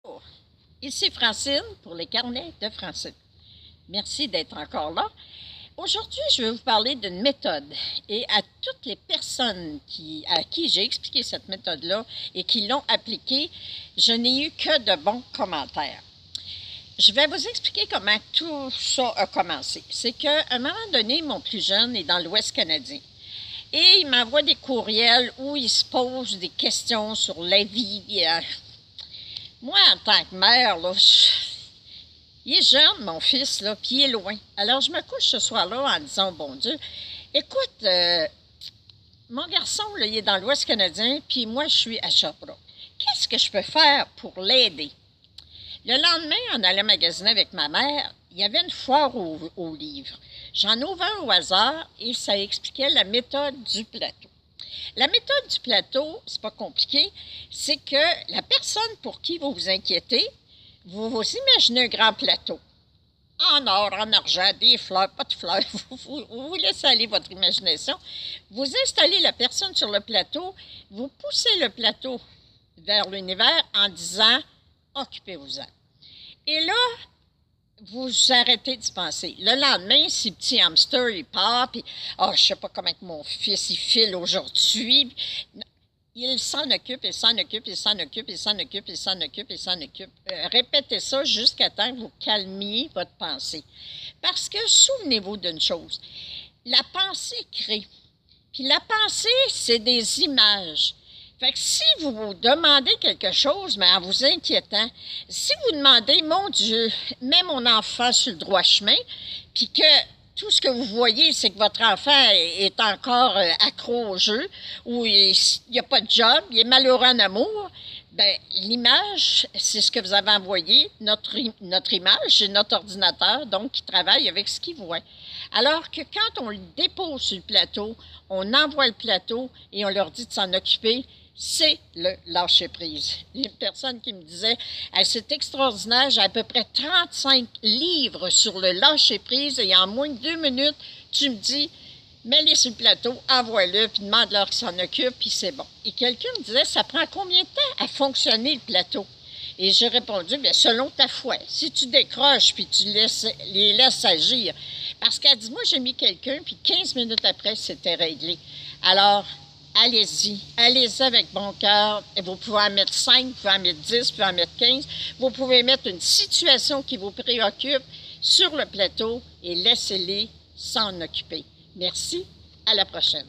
Bonjour, ici Francine pour les carnets de Francine. Merci d'être encore là. Aujourd'hui, je vais vous parler d'une méthode et à toutes les personnes à qui j'ai expliqué cette méthode-là et qui l'ont appliquée, je n'ai eu que de bons commentaires. Je vais vous expliquer comment tout ça a commencé. C'est qu'à un moment donné, mon plus jeune est dans l'Ouest canadien. Et il m'envoie des courriels où il se pose des questions sur la vie. Moi, en tant que mère, là, il est jeune, mon fils, là, puis il est loin. Alors, je me couche ce soir-là en disant, bon Dieu, écoute, mon garçon, là, il est dans l'Ouest canadien, puis moi, je suis à Sherbrooke. Qu'est-ce que je peux faire pour l'aider? Le lendemain, en allant magasiner avec ma mère, il y avait une foire aux livres. J'en ouvre un au hasard et ça expliquait la méthode du plateau. La méthode du plateau, c'est pas compliqué, c'est que la personne pour qui vous vous inquiétez, vous vous imaginez un grand plateau. En or, en argent, des fleurs, pas de fleurs, vous laissez aller votre imagination. Vous installez la personne sur le plateau, vous poussez le plateau vers l'univers en disant « occupez-vous-en ». Et là, vous arrêtez d'y penser. Le lendemain, si petit hamster, il part, puis « oh, je sais pas comment que mon fils, il file aujourd'hui ». Il s'en occupe, il s'en occupe, il s'en occupe, il s'en occupe, il s'en occupe, il s'en occupe. Répétez ça jusqu'à temps que vous calmiez votre pensée. Parce que souvenez-vous d'une chose, la pensée crée. Puis la pensée, c'est des images. Fait que si vous vous demandez quelque chose, mais en vous inquiétant, si vous demandez, mon Dieu, mets mon enfant sur le droit chemin, puis que tout ce que vous voyez, c'est que votre enfant est encore accro au jeu, ou il n'y a pas de job, il est malheureux en amour, bien, l'image, c'est ce que vous avez envoyé, notre image, c'est notre ordinateur, donc qui travaille avec ce qu'il voit. Alors que quand on le dépose sur le plateau, on envoie le plateau et on leur dit de s'en occuper, c'est le lâcher-prise. Il y a une personne qui me disait, c'est extraordinaire, j'ai à peu près 35 livres sur le lâcher-prise et en moins de 2 minutes, tu me dis, mets-les sur le plateau, envoie-le, puis demande-leur qu'ils s'en occupent, puis c'est bon. Et quelqu'un me disait, ça prend combien de temps à fonctionner le plateau? Et j'ai répondu, bien, selon ta foi. Si tu décroches, puis tu les laisses agir. Parce qu'elle dit, moi, j'ai mis quelqu'un, puis 15 minutes après, c'était réglé. Alors, allez-y, allez-y avec bon cœur. Vous pouvez en mettre 5, vous pouvez en mettre 10, vous pouvez en mettre 15. Vous pouvez mettre une situation qui vous préoccupe sur le plateau et laissez-les s'en occuper. Merci, à la prochaine.